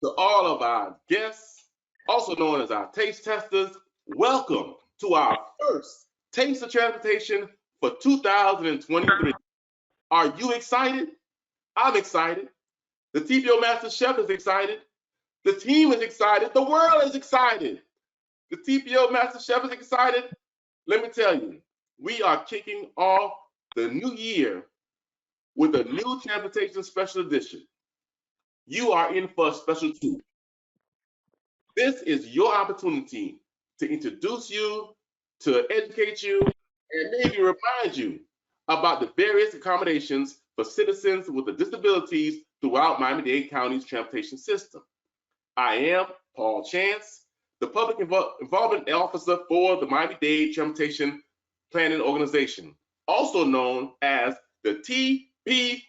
To all of our guests, also known as our taste testers, welcome to our first Taste of Transportation for 2023. Are you excited? I'm excited. The TPO Master Chef is excited. The team is excited. The world is excited. The TPO Master Chef is excited. Let me tell you, we are kicking off the new year with a new transportation special edition. You are in for a special treat. This is your opportunity to introduce you, to educate you, and maybe remind you about the various accommodations for citizens with disabilities throughout Miami-Dade County's transportation system. I am Paul Chance, the Public Involvement Officer for the Miami-Dade Transportation Planning Organization, also known as the TPO.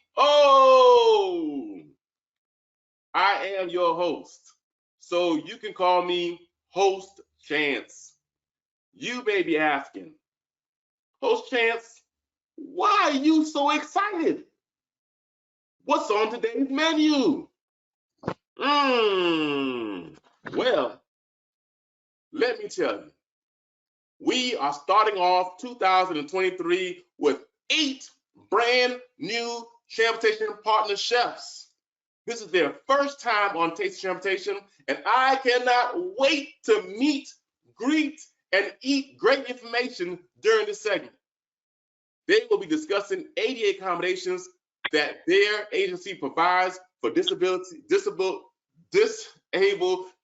I am your host, so you can call me Host Chance. You may be asking, Host Chance, why are you so excited? What's on today's menu? Well, let me tell you, we are starting off 2023 with 8 brand new transportation partner chefs. This is their first time on Taste of Transportation, and I cannot wait to meet, greet, and eat great information during this segment. They will be discussing ADA accommodations that their agency provides for disabled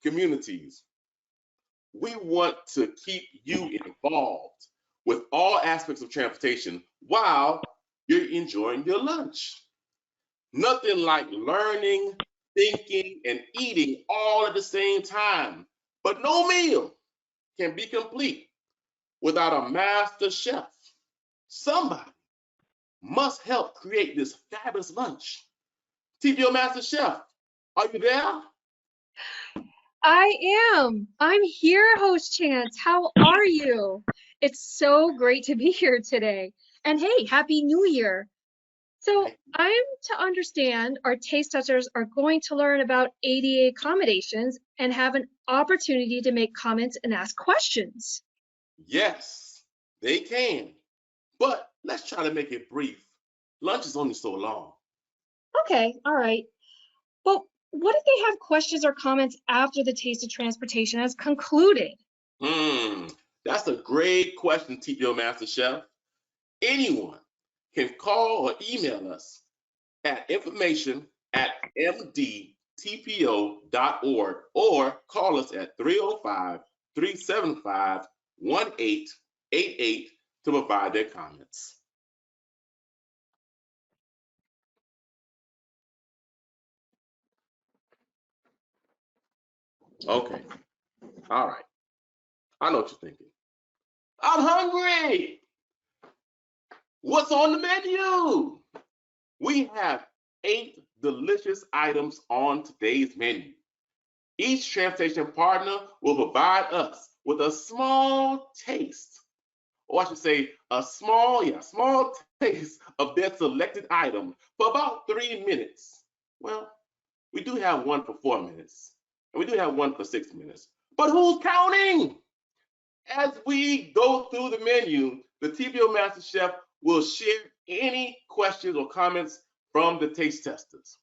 communities. We want to keep you involved with all aspects of transportation while you're enjoying your lunch. Nothing like learning, thinking, and eating all at the same time. But no meal can be complete without a master chef. Somebody must help create this fabulous lunch. TPO Master Chef, are you there? I am. I'm here, Host Chance. How are you? It's so great to be here today. And hey, Happy New Year. So I'm to understand our taste testers are going to learn about ADA accommodations and have an opportunity to make comments and ask questions. Yes, they can. But let's try to make it brief. Lunch is only so long. Okay, all right. But what if they have questions or comments after the Taste of Transportation has concluded? That's a great question, TPO Master Chef. Anyone can call or email us at information@mdtpo.org or call us at 305-375-1888 to provide their comments. Okay, all right. I know what you're thinking. I'm hungry. What's on the menu? We have 8 delicious items on today's menu. Each transportation partner will provide us with a small taste, or I should say a small taste of their selected item for about 3 minutes. Well, we do have one for 4 minutes, and we do have one for 6 minutes. But who's counting? As we go through the menu, the TPO Master Chef will share any questions or comments from the taste testers.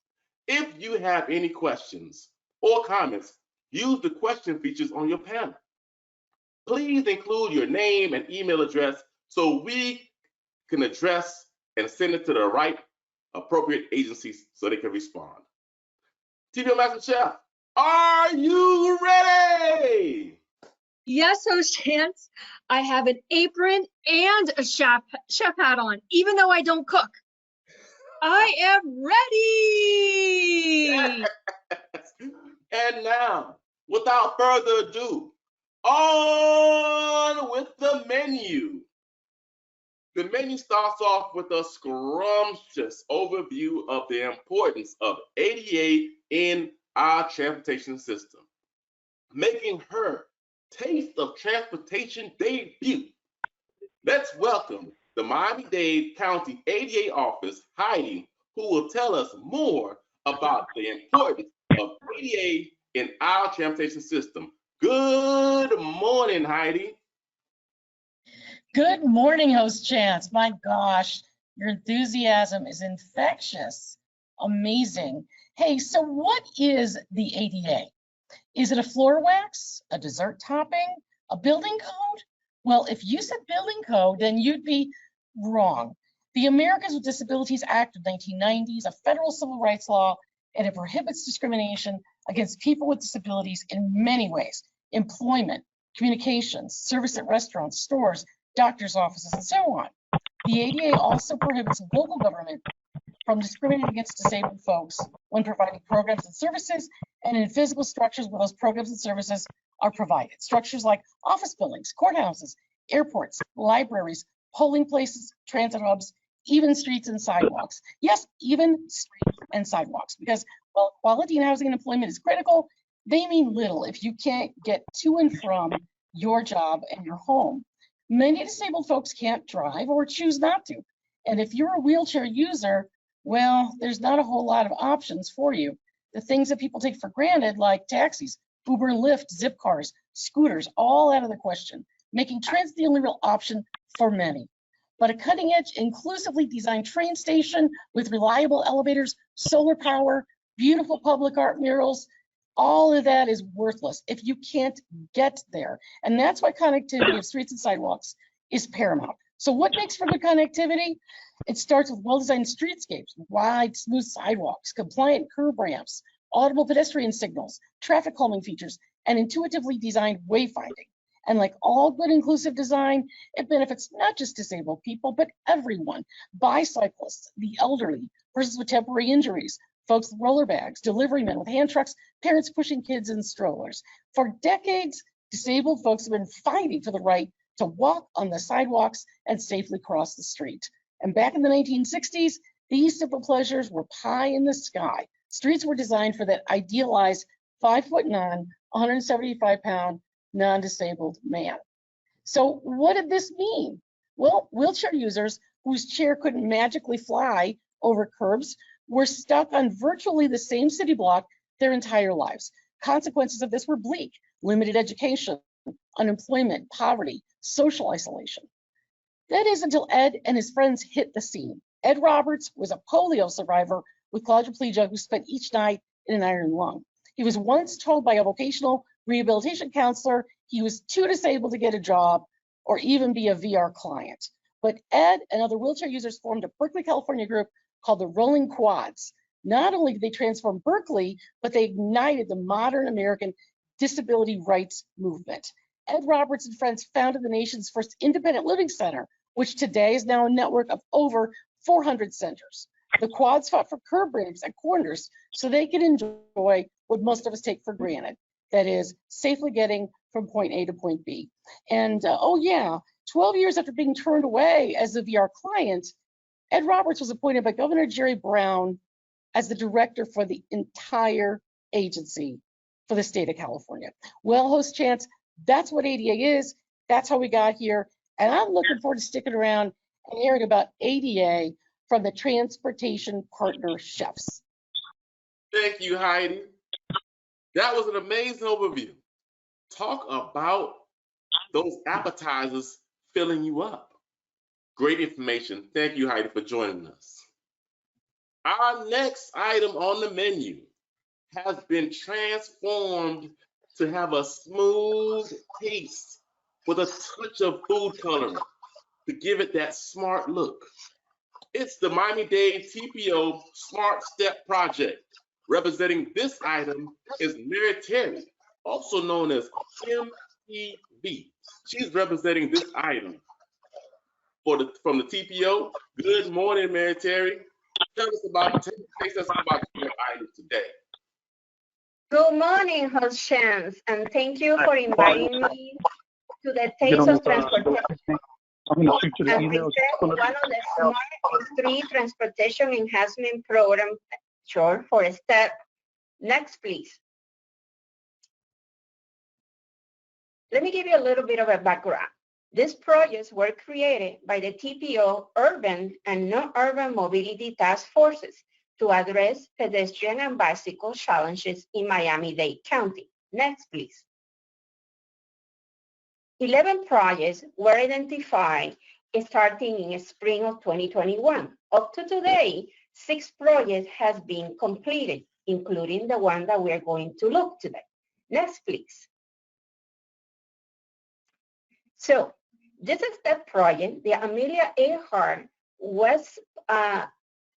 If you have any questions or comments, use the question features on your panel. Please include your name and email address so we can address and send it to the right appropriate agencies so they can respond. TPO Master Chef, are you ready? Yes, Host Chance. I have an apron and a chef hat on, even though I don't cook. I am ready. Yes. And now, without further ado, on with the menu. The menu starts off with a scrumptious overview of the importance of ADA in our transportation system, making her Taste of Transportation debut. Let's welcome the Miami-Dade County ADA office, Heidi, who will tell us more about the importance of ADA in our transportation system. Good morning, Heidi. Good morning, Host Chance. My gosh, your enthusiasm is infectious. Amazing. Hey, so what is the ADA? Is it a floor wax, a dessert topping, a building code? Well, if you said building code, then you'd be wrong. The Americans with Disabilities Act of 1990 is a federal civil rights law, and it prohibits discrimination against people with disabilities in many ways: employment, communications, service at restaurants, stores, doctor's offices, and so on. The ADA also prohibits local government from discriminating against disabled folks when providing programs and services, and in physical structures where those programs and services are provided. Structures like office buildings, courthouses, airports, libraries, polling places, transit hubs, even streets and sidewalks. Yes, even streets and sidewalks, because while equality in housing and employment is critical, they mean little if you can't get to and from your job and your home. Many disabled folks can't drive or choose not to. And if you're a wheelchair user, well, there's not a whole lot of options for you. The things that people take for granted, like taxis, Uber and Lyft, zip cars, scooters, all out of the question, making transit the only real option for many. But a cutting-edge, inclusively designed train station with reliable elevators, solar power, beautiful public art murals, all of that is worthless if you can't get there. And that's why connectivity of streets and sidewalks is paramount. So what makes for good connectivity? It starts with well-designed streetscapes, wide, smooth sidewalks, compliant curb ramps, audible pedestrian signals, traffic calming features, and intuitively designed wayfinding. And like all good inclusive design, it benefits not just disabled people, but everyone: bicyclists, the elderly, persons with temporary injuries, folks with roller bags, delivery men with hand trucks, parents pushing kids in strollers. For decades, disabled folks have been fighting for the right to walk on the sidewalks and safely cross the street. And back in the 1960s, these simple pleasures were pie in the sky. Streets were designed for that idealized 5'9", 175-pound non-disabled man. So what did this mean? Well, wheelchair users whose chair couldn't magically fly over curbs were stuck on virtually the same city block their entire lives. Consequences of this were bleak: limited education, unemployment, poverty, social isolation. That is until Ed and his friends hit the scene. Ed Roberts was a polio survivor with quadriplegia who spent each night in an iron lung. He was once told by a vocational rehabilitation counselor he was too disabled to get a job or even be a VR client. But Ed and other wheelchair users formed a Berkeley, California group called the Rolling Quads. Not only did they transform Berkeley, but they ignited the modern American disability rights movement. Ed Roberts and friends founded the nation's first independent living center, which today is now a network of over 400 centers. The Quads fought for curb ramps at corners so they could enjoy what most of us take for granted. That is, safely getting from point A to point B. And oh yeah, 12 years after being turned away as a VR client, Ed Roberts was appointed by Governor Jerry Brown as the director for the entire agency for the state of California. Well, Host Chance, that's what ADA is. That's how we got here. And I'm looking forward to sticking around and hearing about ADA from the Transportation Partner Chefs. Thank you, Heidi. That was an amazing overview. Talk about those appetizers filling you up. Great information. Thank you, Heidi, for joining us. Our next item on the menu has been transformed to have a smooth taste with a touch of food coloring to give it that smart look. It's the Miami-Dade TPO Smart Step Project. Representing this item is Mary Terry, also known as MTV. She's representing this item from the TPO. Good morning, Mary Terry. Tell us about your item today. Good morning, Host Chance, and thank you for inviting me to the Taste of Transportation. As we said, one of the Smart Street Transportation Enhancement Program, short for STEP. Next, please. Let me give you a little bit of a background. These projects were created by the TPO Urban and Non-Urban Mobility Task Forces to address pedestrian and bicycle challenges in Miami-Dade County. Next, please. 11 projects were identified starting in spring of 2021. Up to today, 6 projects have been completed, including the one that we are going to look today. Next, please. So this is the project, the Amelia Earhart West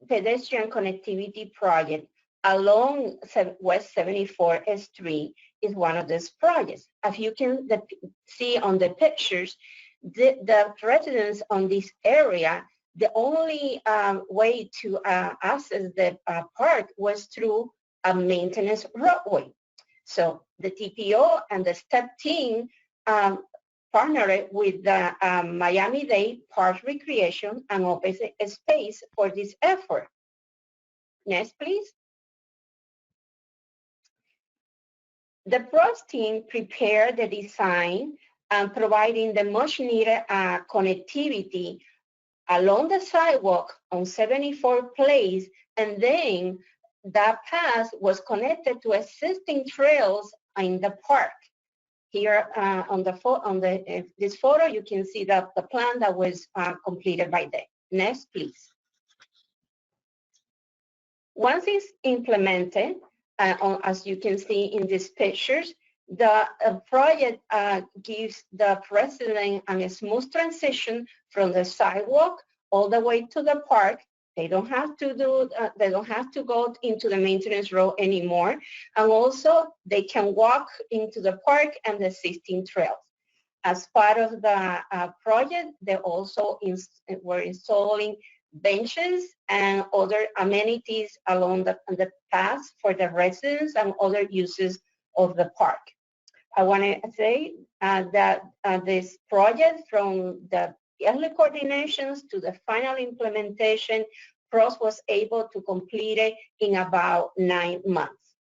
pedestrian connectivity project along West 74th Street is one of these projects. As you can see on the pictures, the residents on this area, the only way to access the park was through a maintenance roadway. So the TPO and the STEP team partnered with the Miami-Dade Park Recreation and Open Space for this effort. Next, please. The PROS team prepared the design and providing the much needed connectivity along the sidewalk on 74th Place, and then that path was connected to existing trails in the park. Here on this photo, you can see the plan that was completed by them. Next, please. Once it's implemented, as you can see in these pictures, the project gives the resident a smooth transition from the sidewalk all the way to the park. They don't have to go into the maintenance road anymore, and also they can walk into the park and the existing trails. As part of the project, they also were installing benches and other amenities along the path for the residents and other uses of the park. I want to say that this project, from the early coordinations to the final implementation, PROS was able to complete it in about 9 months.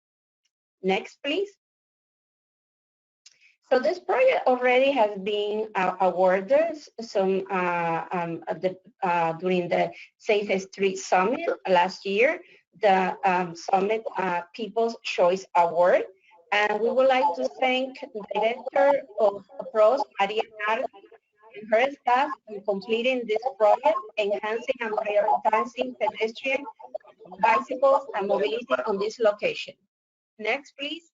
Next, please. So this project already has been awarded some during the Safe Street Summit last year, the Summit People's Choice Award. And we would like to thank the director of PROS, Maria Nardo, and her staff in completing this project, enhancing and prioritizing pedestrian, bicycles, and mobility on this location. Next, please.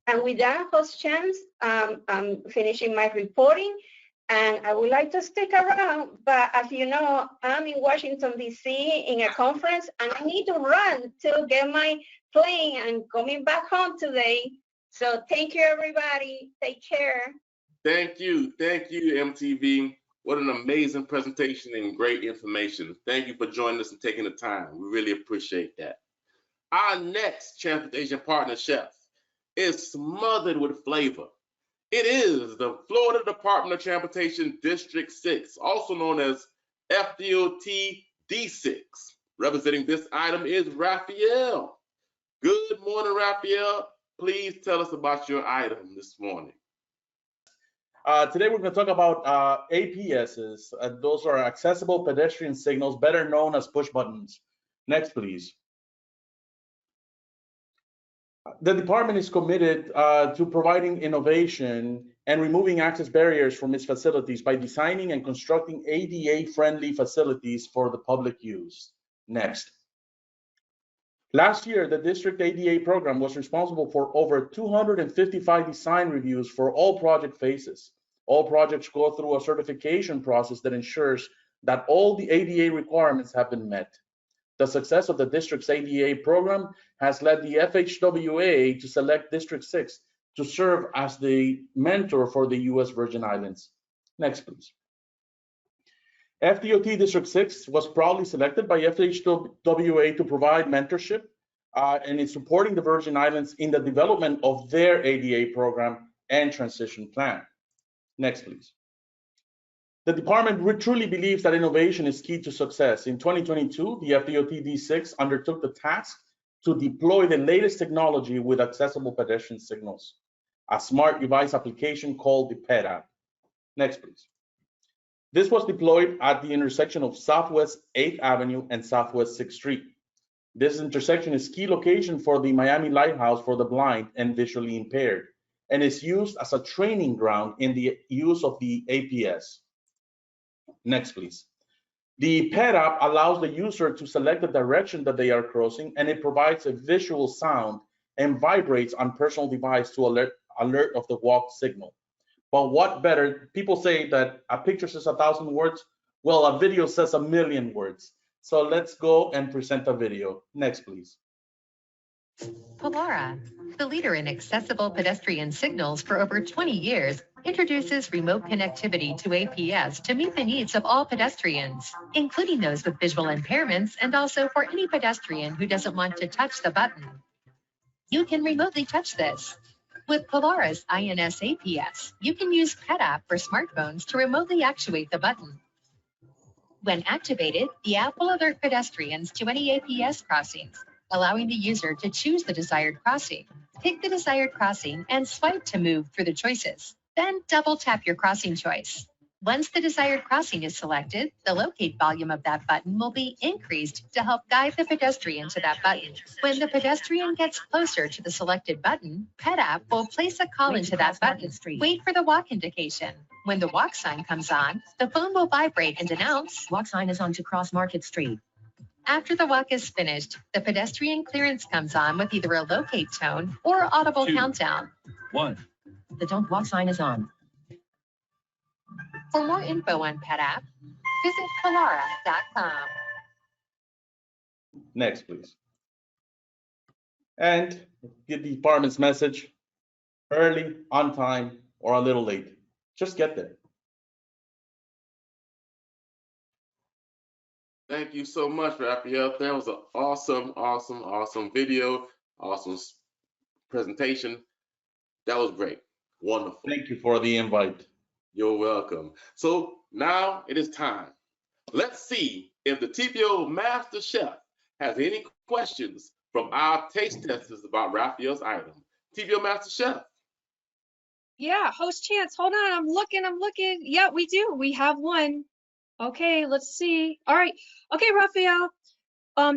And with that, Host Chance, I'm finishing my reporting, and I would like to stick around, but as you know, I'm in Washington, D.C. in a conference, and I need to run to get my plane and coming back home today. So thank you, everybody. Take care. Thank you, MTV. What an amazing presentation and great information. Thank you for joining us and taking the time. We really appreciate that. Our next transportation partner chef is smothered with flavor. It is the Florida Department of Transportation District 6, also known as FDOT D6. Representing this item is Raphael. Good morning, Raphael. Please tell us about your item this morning. Today we're going to talk about APSs. Those are accessible pedestrian signals, better known as push buttons. Next, please. The department is committed to providing innovation and removing access barriers from its facilities by designing and constructing ADA-friendly facilities for the public use. Next. Last year, the district ADA program was responsible for over 255 design reviews for all project phases. All projects go through a certification process that ensures that all the ADA requirements have been met. The success of the district's ADA program has led the FHWA to select District 6 to serve as the mentor for the U.S. Virgin Islands. Next, please. FDOT District 6 was proudly selected by FHWA to provide mentorship and is supporting the Virgin Islands in the development of their ADA program and transition plan. Next, please. The department truly believes that innovation is key to success. In 2022, the FDOT D6 undertook the task to deploy the latest technology with accessible pedestrian signals, a smart device application called the PED app. Next, please. This was deployed at the intersection of Southwest 8th Avenue and Southwest 6th Street. This intersection is key location for the Miami Lighthouse for the blind and visually impaired, and is used as a training ground in the use of the APS. Next, please. The pet app allows the user to select the direction that they are crossing, and it provides a visual sound and vibrates on personal device to alert of the walk signal. But what better, people say that a picture says 1,000 words. Well, a video says 1,000,000 words. So let's go and present a video. Next, please. Polara, the leader in accessible pedestrian signals for over 20 years, introduces remote connectivity to APS to meet the needs of all pedestrians, including those with visual impairments and also for any pedestrian who doesn't want to touch the button. You can remotely touch this. With Polara's INS APS, you can use Pet App for smartphones to remotely actuate the button. When activated, the app will alert pedestrians to any APS crossings, allowing the user to choose the desired crossing. Pick the desired crossing and swipe to move through the choices. Then double tap your crossing choice. Once the desired crossing is selected, the locate volume of that button will be increased to help guide the pedestrian to that button. When the pedestrian gets closer to the selected button, Pet App will place a call into that button. Wait for the walk indication. When the walk sign comes on, the phone will vibrate and announce, "Walk sign is on to cross Market Street." After the walk is finished, the pedestrian clearance comes on with either a locate tone or audible 2, countdown. 1. The don't walk sign is on. For more info on Pet App, visit Polara.com. Next, please. And get the department's message: early, on time, or a little late. Just get there. Thank you so much, Raphael. That was an awesome video, awesome presentation. That was great. Wonderful. Thank you for the invite. You're welcome. So now it is time. Let's see if the TPO Master Chef has any questions from our taste testers about Raphael's item. TPO Master Chef. Yeah, Host Chance, hold on, I'm looking. Yeah, we do. We have one. Okay, let's see. All right. Okay, Raphael.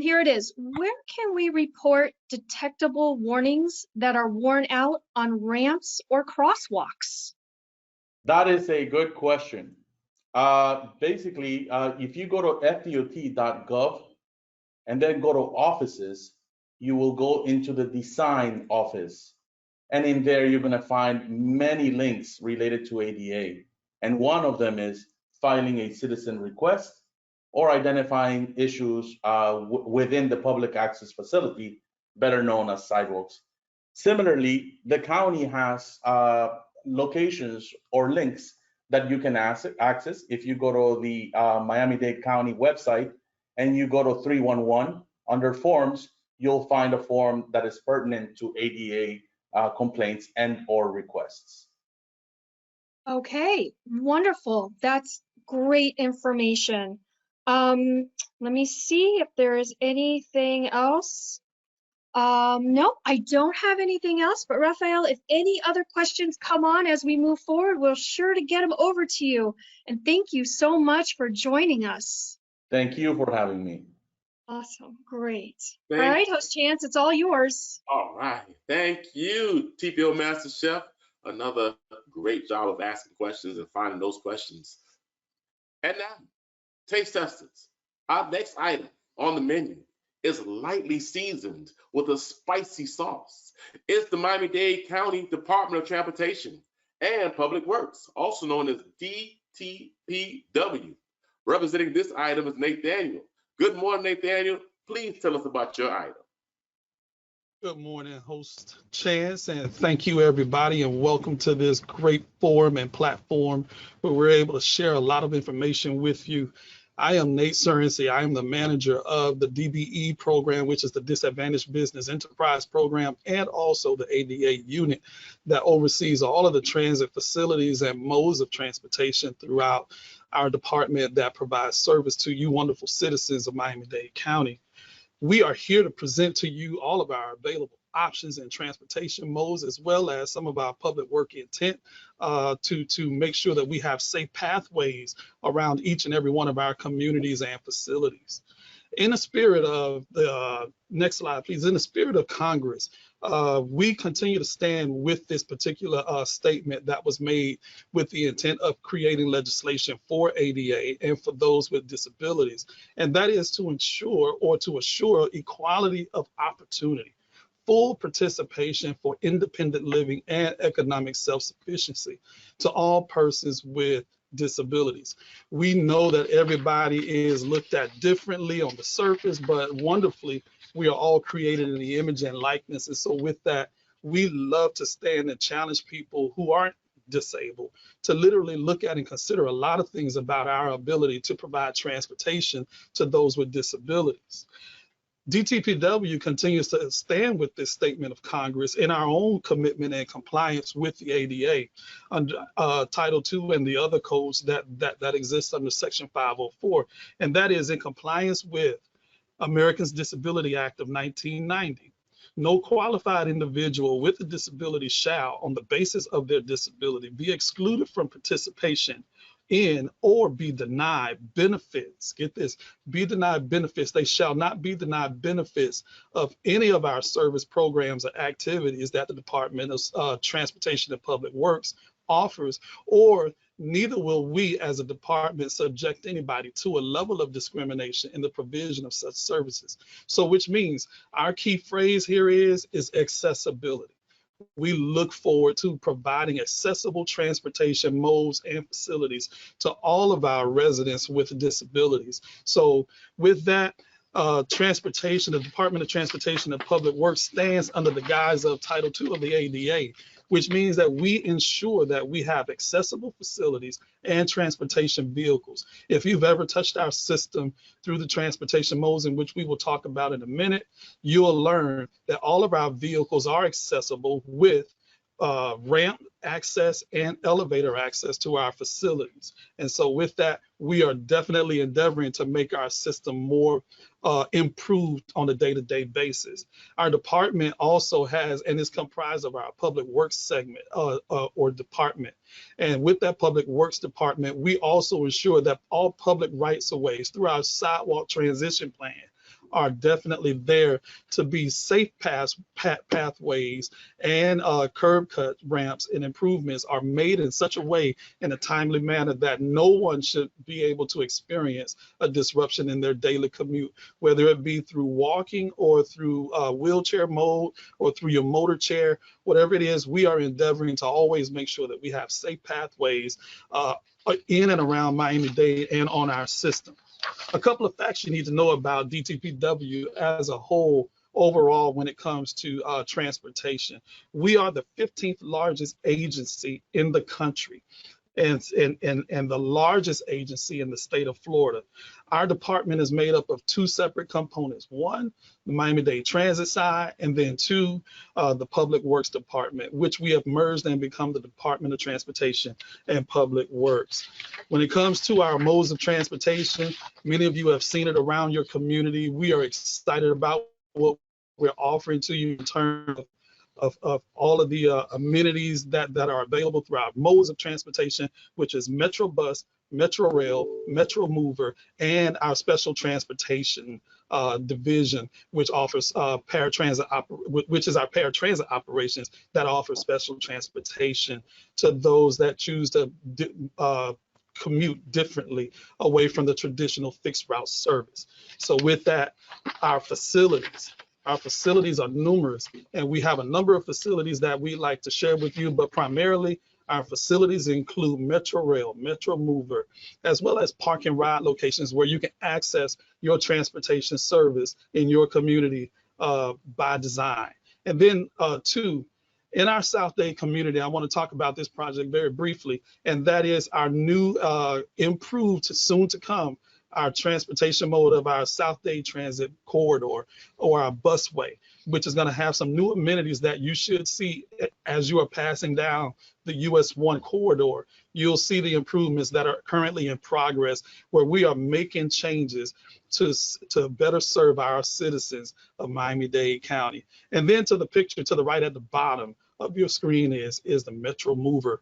Here it is. Where can we report detectable warnings that are worn out on ramps or crosswalks? That is a good question. Basically, if you go to fdot.gov and then go to offices, you will go into the design office. And in there, you're going to find many links related to ADA. And one of them is filing a citizen request or identifying issues within the public access facility, better known as sidewalks. Similarly, the county has locations or links that you can access. If you go to the Miami-Dade County website and you go to 311 under forms, you'll find a form that is pertinent to ADA complaints and or requests. Okay, wonderful. That's great information. Let me see if there is anything else. No, I don't have anything else, but Raphael, if any other questions come on as we move forward, we'll sure to get them over to you. And thank you so much for joining us. Thank you for having me. Awesome, great. All right, Host Chance, it's all yours. All right, thank you, TPO Master Chef. Another great job of asking questions and finding those questions. And now, taste testers. Our next item on the menu is lightly seasoned with a spicy sauce. It's the Miami-Dade County Department of Transportation and Public Works, also known as DTPW. Representing this item is Nathaniel. Good morning, Nathaniel. Please tell us about your item. Good morning, Host Chance, and thank you, everybody, and welcome to this great forum and platform where we're able to share a lot of information with you. I am Nate Surrency. I am the manager of the DBE program, which is the Disadvantaged Business Enterprise Program, and also the ADA unit that oversees all of the transit facilities and modes of transportation throughout our department that provides service to you wonderful citizens of Miami-Dade County. We are here to present to you all of our available options and transportation modes, as well as some of our public work intent to make sure that we have safe pathways around each and every one of our communities and facilities. In the spirit of the next slide, please. In the spirit of Congress, we continue to stand with this particular statement that was made with the intent of creating legislation for ADA and for those with disabilities, and that is to ensure or to assure equality of opportunity, full participation for independent living and economic self-sufficiency to all persons with disabilities. We know that everybody is looked at differently on the surface, but wonderfully, we are all created in the image and likeness. And so with that, we love to stand and challenge people who aren't disabled to literally look at and consider a lot of things about our ability to provide transportation to those with disabilities. DTPW continues to stand with this statement of Congress in our own commitment and compliance with the ADA under Title II and the other codes that exist under Section 504, and that is in compliance with Americans Disabilities Act of 1990. No qualified individual with a disability shall, on the basis of their disability, be excluded from participation in or be denied benefits. Get this, be denied benefits. They shall not be denied benefits of any of our service programs or activities that the Department of Transportation and Public Works offers, or neither will we as a department subject anybody to a level of discrimination in the provision of such services. So which means our key phrase here is accessibility. We look forward to providing accessible transportation modes and facilities to all of our residents with disabilities. So with that, transportation, the Department of Transportation and Public Works stands under the guise of Title II of the ADA, which means that we ensure that we have accessible facilities and transportation vehicles. If you've ever touched our system through the transportation modes, in which we will talk about in a minute, you'll learn that all of our vehicles are accessible with ramp access and elevator access to our facilities. And so with that, we are definitely endeavoring to make our system more improved on a day-to-day basis. Our department also has, and is comprised of our public works segment or department. And with that public works department, we also ensure that all public rights of ways through our sidewalk transition plan are definitely there to be safe pathways, and curb cut ramps and improvements are made in such a way in a timely manner that no one should be able to experience a disruption in their daily commute, whether it be through walking or through wheelchair mode or through your motor chair, whatever it is. We are endeavoring to always make sure that we have safe pathways in and around Miami-Dade and on our system. A couple of facts you need to know about DTPW as a whole overall when it comes to transportation. We are the 15th largest agency in the country and the largest agency in the state of Florida. Our department is made up of two separate components. One, the Miami-Dade Transit side, and then two, the Public Works Department, which we have merged and become the Department of Transportation and Public Works. When it comes to our modes of transportation, many of you have seen it around your community. We are excited about what we're offering to you in terms of all of the amenities that are available through our modes of transportation, which is Metro Bus, Metro Rail, Metro Mover, and our special transportation division, which offers paratransit, which is our paratransit operations that offer special transportation to those that choose to commute differently away from the traditional fixed route service. So with that, our facilities are numerous, and we have a number of facilities that we like to share with you, but primarily our facilities include Metro Rail, Metro Mover, as well as park and ride locations where you can access your transportation service in your community by design. And then two, in our South Dade community, I want to talk about this project very briefly, and that is our new improved, soon to come, our transportation mode of our South Day Transit corridor or our busway, which is going to have some new amenities that you should see as you are passing down the US 1 corridor. You'll see the improvements that are currently in progress, where we are making changes to better serve our citizens of Miami-Dade County. And then to the picture to the right at the bottom of your screen is the Metro Mover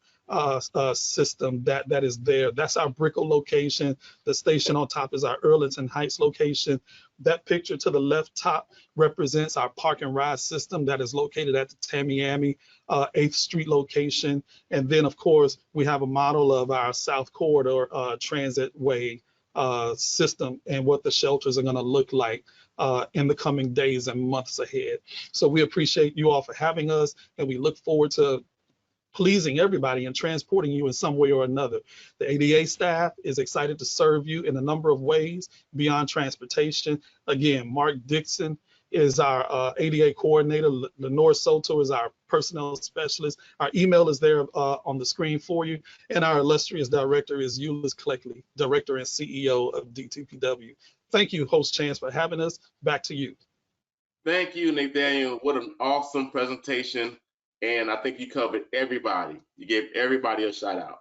system that is there. That's our Brickell location. The station on top is our Earlington Heights location. That picture to the left top represents our park and ride system that is located at the Tamiami 8th Street location. And then, of course, we have a model of our South Corridor transit way system and what the shelters are going to look like in the coming days and months ahead. So we appreciate you all for having us, and we look forward to pleasing everybody and transporting you in some way or another. The ADA staff is excited to serve you in a number of ways beyond transportation. Again, Mark Dixon is our ADA coordinator. Lenore Soto is our personnel specialist. Our email is there on the screen for you. And our illustrious director is Euless Cleckley, director and CEO of DTPW. Thank you, Host Chance, for having us. Back to you. Thank you, Nathaniel. What an awesome presentation. And I think you covered everybody. You gave everybody a shout out.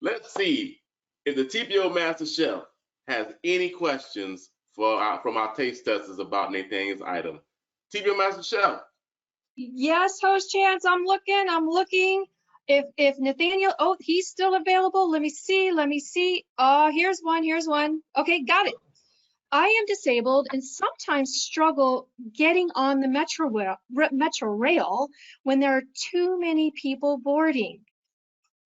Let's see if the TPO Master Chef has any questions from our taste testers about Nathaniel's item. TPO Master Chef. Yes, Host Chance, I'm looking. If Nathaniel, oh, he's still available. Let me see. Oh, here's one. Okay, got it. I am disabled and sometimes struggle getting on the Metro Rail when there are too many people boarding.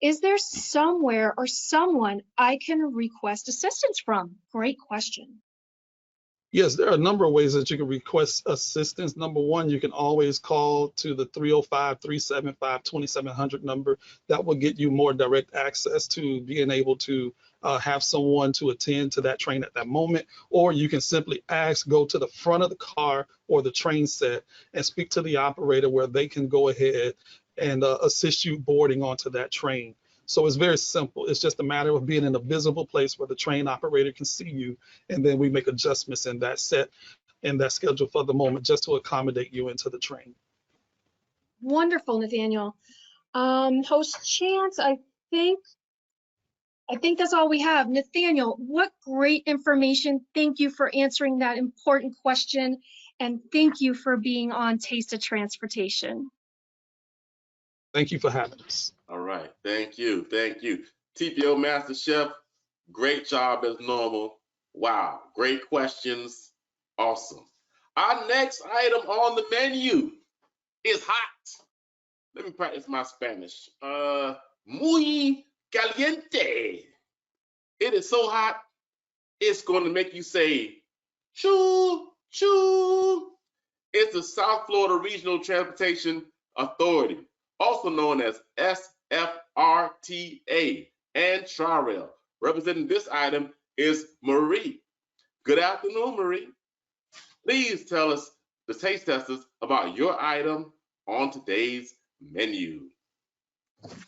Is there somewhere or someone I can request assistance from? Great question. Yes, there are a number of ways that you can request assistance. Number one, you can always call to the 305-375-2700 number. That will get you more direct access to being able to have someone to attend to that train at that moment. Or you can simply go to the front of the car or the train set and speak to the operator, where they can go ahead and assist you boarding onto that train. So it's very simple. It's just a matter of being in a visible place where the train operator can see you, and then we make adjustments in that schedule for the moment just to accommodate you into the train. Wonderful, Nathaniel. Host Chance, I think that's all we have. Nathaniel, what great information. Thank you for answering that important question, and thank you for being on Taste of Transportation. Thank you for having us. All right, thank you. TPO Master Chef, great job as normal. Wow, great questions, awesome. Our next item on the menu is hot. Let me practice my Spanish. Muy caliente. It is so hot, it's going to make you say, choo, choo. It's the South Florida Regional Transportation Authority, also known as SFRTA, and Tri-Rail. Representing this item is Marie. Good afternoon, Marie. Please tell us, the taste testers, about your item on today's menu.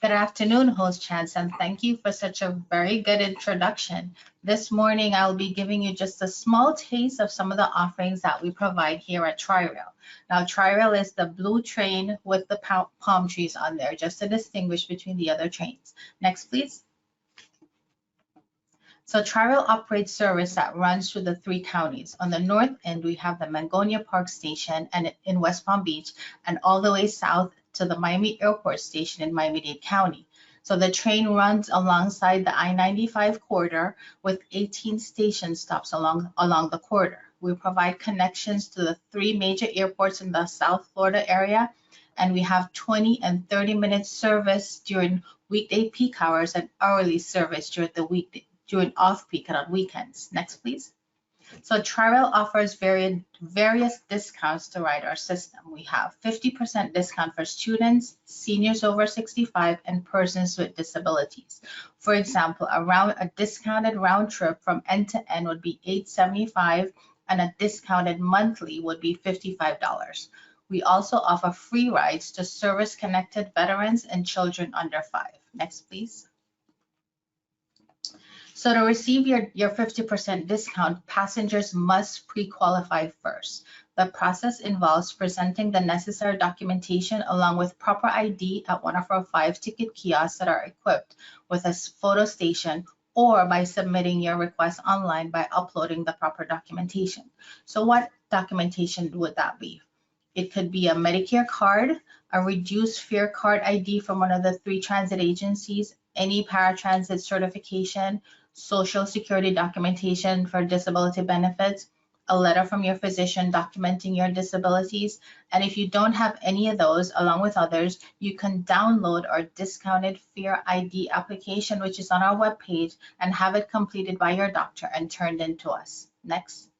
Good afternoon, Host Chance, and thank you for such a very good introduction. This morning, I'll be giving you just a small taste of some of the offerings that we provide here at Tri-Rail. Now, Tri-Rail is the blue train with the palm trees on there, just to distinguish between the other trains. Next, please. So Tri-Rail operates service that runs through the 3 counties. On the north end, we have the Mangonia Park Station and in West Palm Beach, and all the way south to the Miami Airport Station in Miami-Dade County. So the train runs alongside the I-95 corridor with 18 station stops along the corridor. We provide connections to the 3 major airports in the South Florida area, and we have 20 and 30-minute service during weekday peak hours and hourly service during off-peak and on weekends. Next, please. So Tri-Rail offers various discounts to ride our system. We have 50% discount for students, seniors over 65, and persons with disabilities. For example, a discounted round trip from end to end would be $875, and a discounted monthly would be $55. We also offer free rides to service-connected veterans and children under 5. Next, please. So to receive your 50% discount, passengers must pre-qualify first. The process involves presenting the necessary documentation along with proper ID at one of our 5 ticket kiosks that are equipped with a photo station, or by submitting your request online by uploading the proper documentation. So what documentation would that be? It could be a Medicare card, a reduced fare card ID from one of the 3 transit agencies, any paratransit certification, Social Security documentation for disability benefits, a letter from your physician documenting your disabilities. And if you don't have any of those, along with others, you can download our discounted fare ID application, which is on our webpage, and have it completed by your doctor and turned in to us. Next.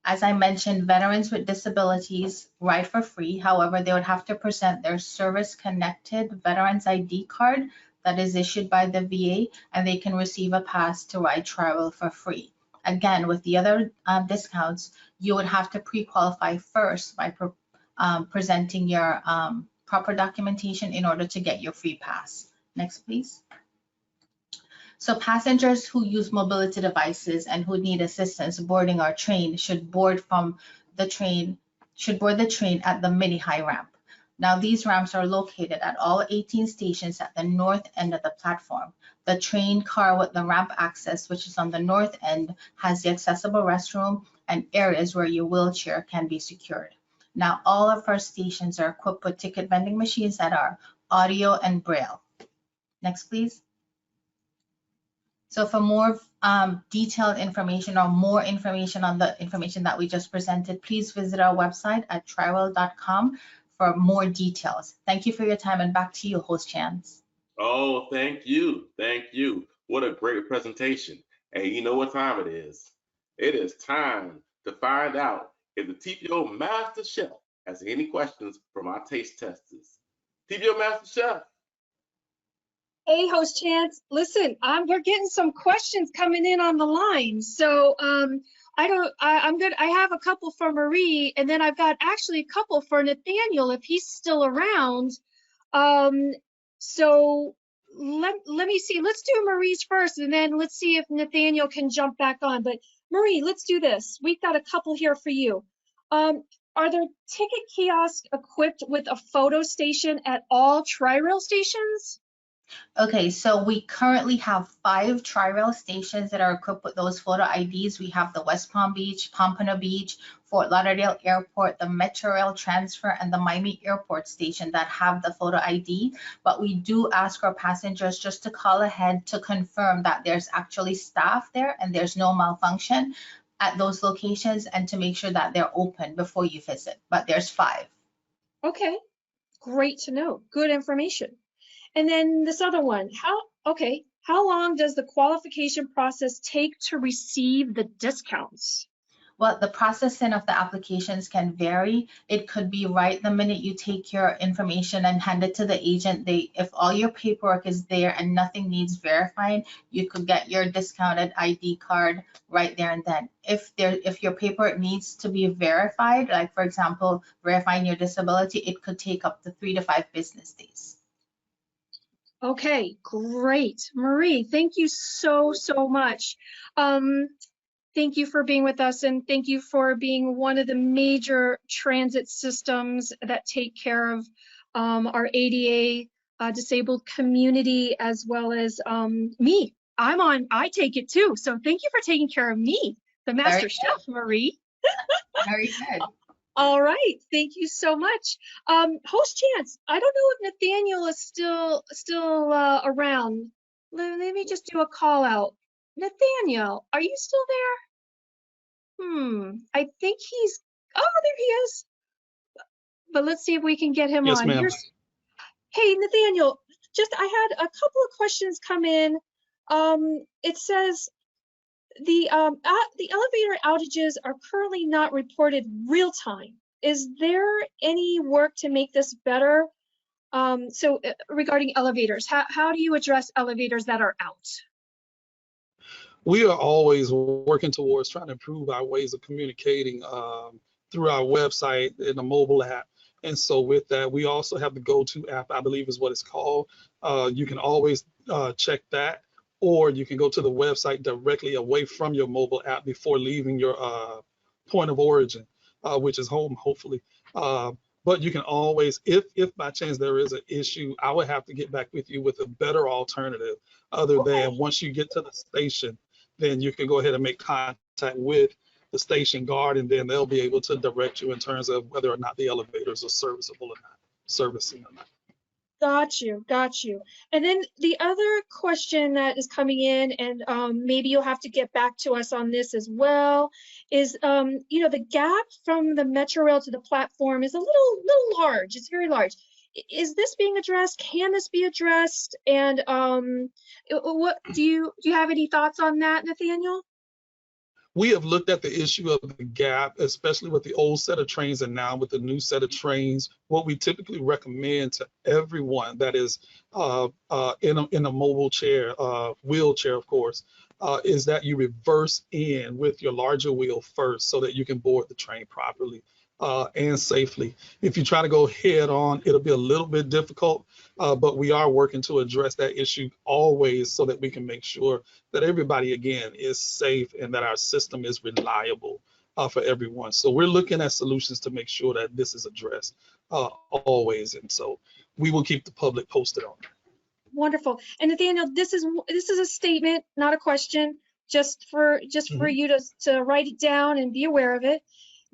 As I mentioned, veterans with disabilities ride for free. However, they would have to present their service-connected Veterans ID card that is issued by the VA, and they can receive a pass to ride travel for free. Again, with the other discounts, you would have to pre-qualify first by presenting your proper documentation in order to get your free pass. Next, please. So passengers who use mobility devices and who need assistance boarding our train should board the train at the mini high ramp. Now these ramps are located at all 18 stations at the north end of the platform. The train car with the ramp access, which is on the north end, has the accessible restroom and areas where your wheelchair can be secured. Now all of our stations are equipped with ticket vending machines that are audio and braille. Next, please. So for more detailed information or more information on the information that we just presented, please visit our website at triwell.com for more details. Thank you for your time, and back to you, Host Chance. Oh, thank you. Thank you. What a great presentation. Hey, you know what time it is? It is time to find out if the TPO Master Chef has any questions from our taste testers. TPO Master Chef. Hey, Host Chance. Listen, we're getting some questions coming in on the line. So I'm good. I have a couple for Marie, and then I've got actually a couple for Nathaniel if he's still around. So let me see. Let's do Marie's first, and then let's see if Nathaniel can jump back on. But Marie, let's do this. We've got a couple here for you. Are there ticket kiosks equipped with a photo station at all Tri-Rail stations? Okay, so we currently have 5 Tri-Rail stations that are equipped with those photo IDs. We have the West Palm Beach, Pompano Beach, Fort Lauderdale Airport, the Metro Rail Transfer, and the Miami Airport station that have the photo ID. But we do ask our passengers just to call ahead to confirm that there's actually staff there and there's no malfunction at those locations, and to make sure that they're open before you visit. But there's 5. Okay, great to know. Good information. And then this other one, how long does the qualification process take to receive the discounts? Well, the processing of the applications can vary. It could be right the minute you take your information and hand it to the agent. If all your paperwork is there and nothing needs verifying, you could get your discounted ID card right there and then. If your paperwork needs to be verified, like for example, verifying your disability, it could take up to 3 to 5 business days. Okay, great. Marie, thank you so much. Thank you for being with us, and thank you for being one of the major transit systems that take care of our ADA disabled community, as well as me. I take it too. So thank you for taking care of me, the Master Chef, Marie. Very good. All right, thank you so much. Host Chance, I don't know if Nathaniel is still around. Let me just do a call out. Nathaniel, are you still there? I think there he is. But let's see if we can get him on. Yes, ma'am. Hey, Nathaniel, I had a couple of questions come in. It says, the elevator outages are currently not reported real time. Is there any work to make this better? Regarding elevators, how do you address elevators that are out? We are always working towards trying to improve our ways of communicating through our website and the mobile app. And so with that, we also have the Go-To app, I believe is what it's called. You can always check that, or you can go to the website directly away from your mobile app before leaving your point of origin, which is home, hopefully. But you can always, if by chance there is an issue, I would have to get back with you with a better alternative other than once you get to the station, then you can go ahead and make contact with the station guard, and then they'll be able to direct you in terms of whether or not the elevators are serviceable or not, servicing or not. Got you, got you. And then the other question that is coming in, and maybe you'll have to get back to us on this as well, is the gap from the Metro Rail to the platform is a little large. It's very large. Is this being addressed? Can this be addressed? And what do you have any thoughts on that, Nathaniel? We have looked at the issue of the gap, especially with the old set of trains and now with the new set of trains. What we typically recommend to everyone that is in a mobile chair, wheelchair, of course, is that you reverse in with your larger wheel first so that you can board the train properly and safely. If you try to go head on, it'll be a little bit difficult, but we are working to address that issue always so that we can make sure that everybody, again, is safe and that our system is reliable for everyone. So we're looking at solutions to make sure that this is addressed always. And so we will keep the public posted on that. Wonderful. And Nathaniel, this is a statement, not a question, just for you to write it down and be aware of it.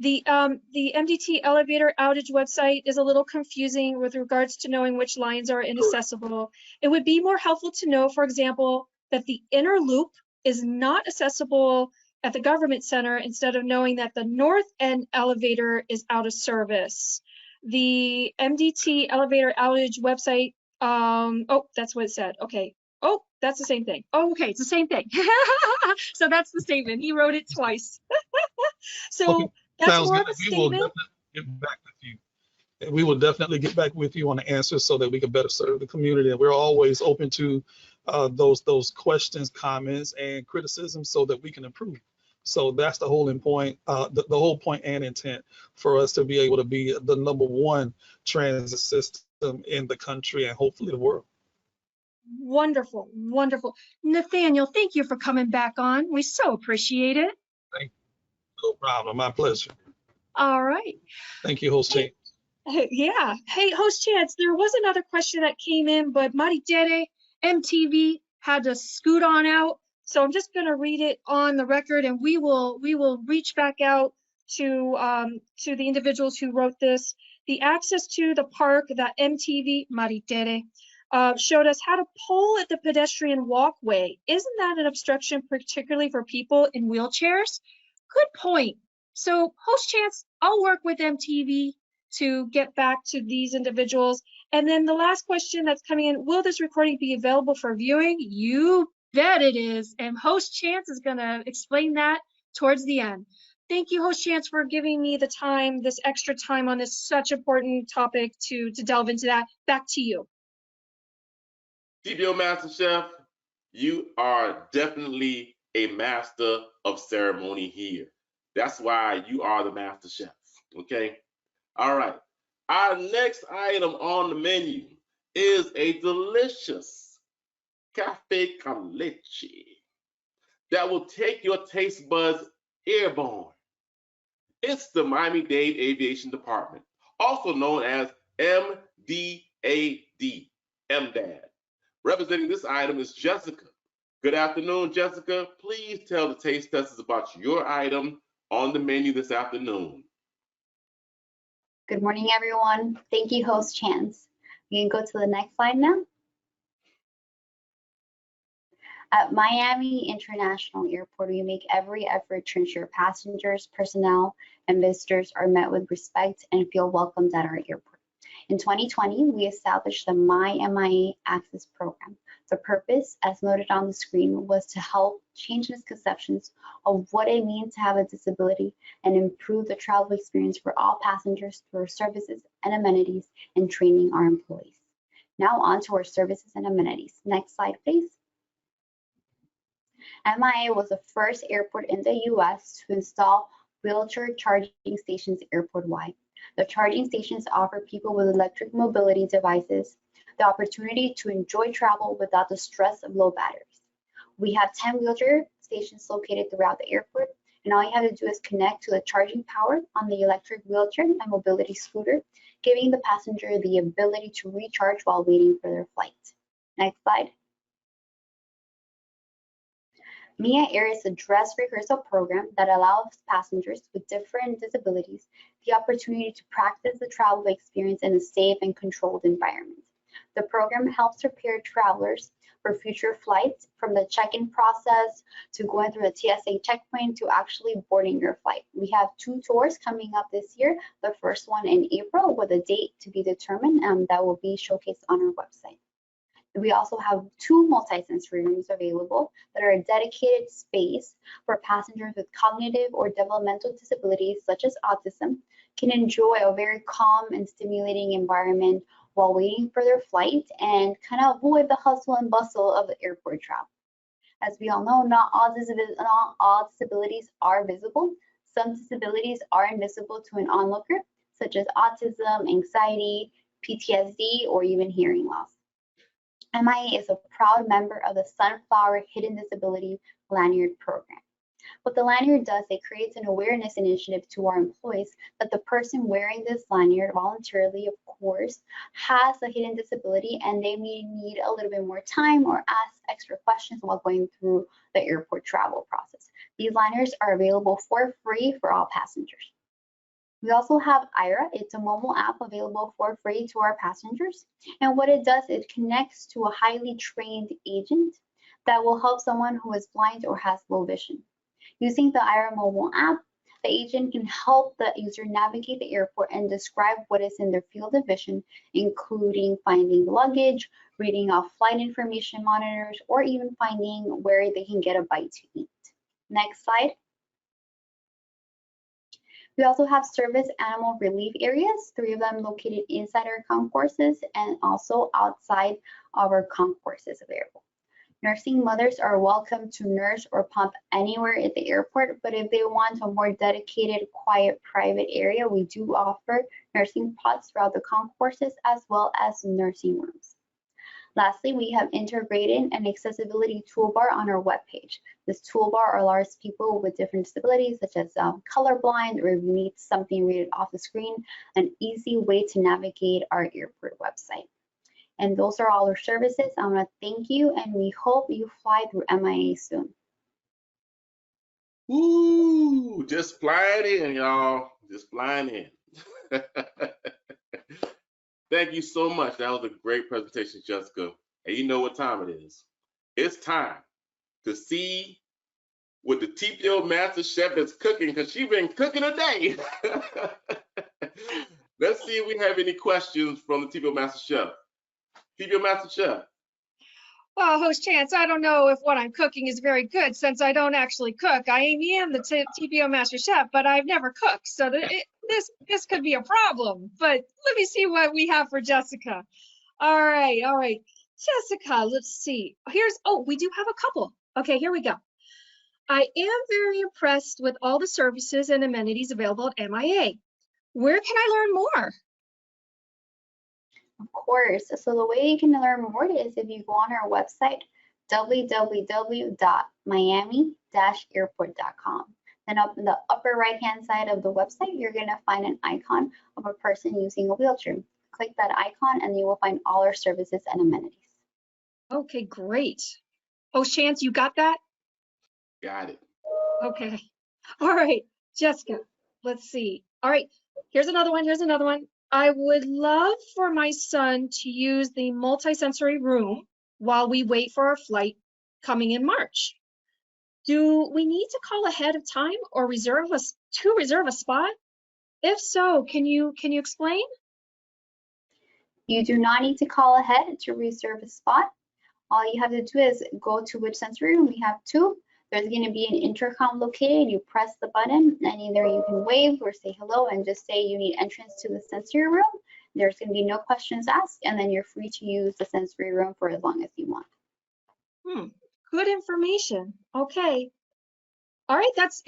The MDT elevator outage website is a little confusing with regards to knowing which lines are inaccessible. It would be more helpful to know, for example, that the inner loop is not accessible at the government center instead of knowing that the north end elevator is out of service. The MDT elevator outage website, oh, that's what it said. Okay. Oh, that's the same thing. Oh, okay, it's the same thing. So that's the statement. He wrote it twice. So okay. That's Sounds more good. of a statement. We will definitely get back with you on the answers so that we can better serve the community. And we're always open to those questions, comments, and criticisms so that we can improve. So that's the whole point, the whole point and intent for us to be able to be the #1 transit system in the country and hopefully the world. Wonderful, wonderful. Nathaniel, thank you for coming back on. We so appreciate it. Thank you. No problem. My pleasure. All right. Thank you, Host Chance. Yeah. Hey, Host Chance, there was another question that came in, but Miami-Dade MTV had to scoot on out. So I'm just going to read it on the record, and we will reach back out to the individuals who wrote this. The access to the park that MTV Miami-Dade showed us how to pull at the pedestrian walkway. Isn't that an obstruction, particularly for people in wheelchairs? Good point. So, Host Chance, I'll work with MTV to get back to these individuals. And then the last question that's coming in, will this recording be available for viewing? You bet it is. And Host Chance is going to explain that towards the end. Thank you, Host Chance, for giving me the time, this extra time on this such important topic to delve into that. Back to you. TPO Master Chef, you are definitely a master of ceremony here. That's why you are the Master Chef, okay? All right. Our next item on the menu is a delicious cafe con leche that will take your taste buds airborne. It's the Miami-Dade Aviation Department, also known as MDAD, MDAD. Representing this item is Jessica. Good afternoon, Jessica. Please tell the taste testers about your item on the menu this afternoon. Good morning, everyone. Thank you, Host Chance. You can go to the next slide now. At Miami International Airport, we make every effort to ensure passengers, personnel, and visitors are met with respect and feel welcomed at our airport. In 2020, we established the MyMIA Access Program. The purpose, as noted on the screen, was to help change misconceptions of what it means to have a disability and improve the travel experience for all passengers through services and amenities and training our employees. Now on to our services and amenities. Next slide, please. MIA was the first airport in the US to install wheelchair charging stations airport-wide. The charging stations offer people with electric mobility devices the opportunity to enjoy travel without the stress of low batteries. We have 10 wheelchair stations located throughout the airport, and all you have to do is connect to the charging power on the electric wheelchair and mobility scooter, giving the passenger the ability to recharge while waiting for their flight. Next slide. MIA Air is a dress rehearsal program that allows passengers with different disabilities the opportunity to practice the travel experience in a safe and controlled environment. The program helps prepare travelers for future flights, from the check-in process to going through the TSA checkpoint to actually boarding your flight. We have 2 tours coming up this year, the first one in April with a date to be determined, that will be showcased on our website. We also have 2 multi-sensory rooms available that are a dedicated space where passengers with cognitive or developmental disabilities such as autism can enjoy a very calm and stimulating environment while waiting for their flight and kind of avoid the hustle and bustle of the airport travel. As we all know, not all disabilities are visible. Some disabilities are invisible to an onlooker, such as autism, anxiety, PTSD, or even hearing loss. MIA is a proud member of the Sunflower Hidden Disability Lanyard Program. What the lanyard does, it creates an awareness initiative to our employees that the person wearing this lanyard voluntarily, of course, has a hidden disability and they may need a little bit more time or ask extra questions while going through the airport travel process. These lanyards are available for free for all passengers. We also have Ira. It's a mobile app available for free to our passengers. And what it does, it connects to a highly trained agent that will help someone who is blind or has low vision. Using the Ira mobile app, the agent can help the user navigate the airport and describe what is in their field of vision, including finding luggage, reading off flight information monitors, or even finding where they can get a bite to eat. Next slide. We also have service animal relief areas, 3 of them located inside our concourses and also outside of our concourses available. Nursing mothers are welcome to nurse or pump anywhere at the airport, but if they want a more dedicated, quiet, private area, we do offer nursing pods throughout the concourses as well as nursing rooms. Lastly, we have integrated an accessibility toolbar on our webpage. This toolbar allows people with different disabilities, such as colorblind, or if you need something read off the screen, an easy way to navigate our airport website. And those are all our services. I want to thank you, and we hope you fly through MIA soon. Ooh, just flying in, y'all. Just flying in. Thank you so much. That was a great presentation, Jessica. And you know what time it is. It's time to see what the TPO Master Chef is cooking, because she's been cooking a day. Let's see if we have any questions from the TPO Master Chef. TPO Master Chef. Well, Host Chance, I don't know if what I'm cooking is very good since I don't actually cook. I am the TPO Master Chef, but I've never cooked, so this could be a problem. But let me see what we have for Jessica. All right, Jessica, let's see. We do have a couple. Okay, here we go. I am very impressed with all the services and amenities available at MIA. Where can I learn more? Of course. So the way you can learn more is if you go on our website, www.miami-airport.com. Then up in the upper right-hand side of the website, you're going to find an icon of a person using a wheelchair. Click that icon and you will find all our services and amenities. Okay, great. Host Chance, you got that? Got it. Okay. All right, Jessica, let's see. All right, here's another one. I would love for my son to use the multi-sensory room while we wait for our flight coming in March. Do we need to call ahead of time or reserve a spot? If so, can you explain? You do not need to call ahead to reserve a spot. All you have to do is go to which sensory room. We have 2. There's going to be an intercom located. You press the button and either you can wave or say hello and just say you need entrance to the sensory room. There's going to be no questions asked, and then you're free to use the sensory room for as long as you want. Good information. Okay. All right, that's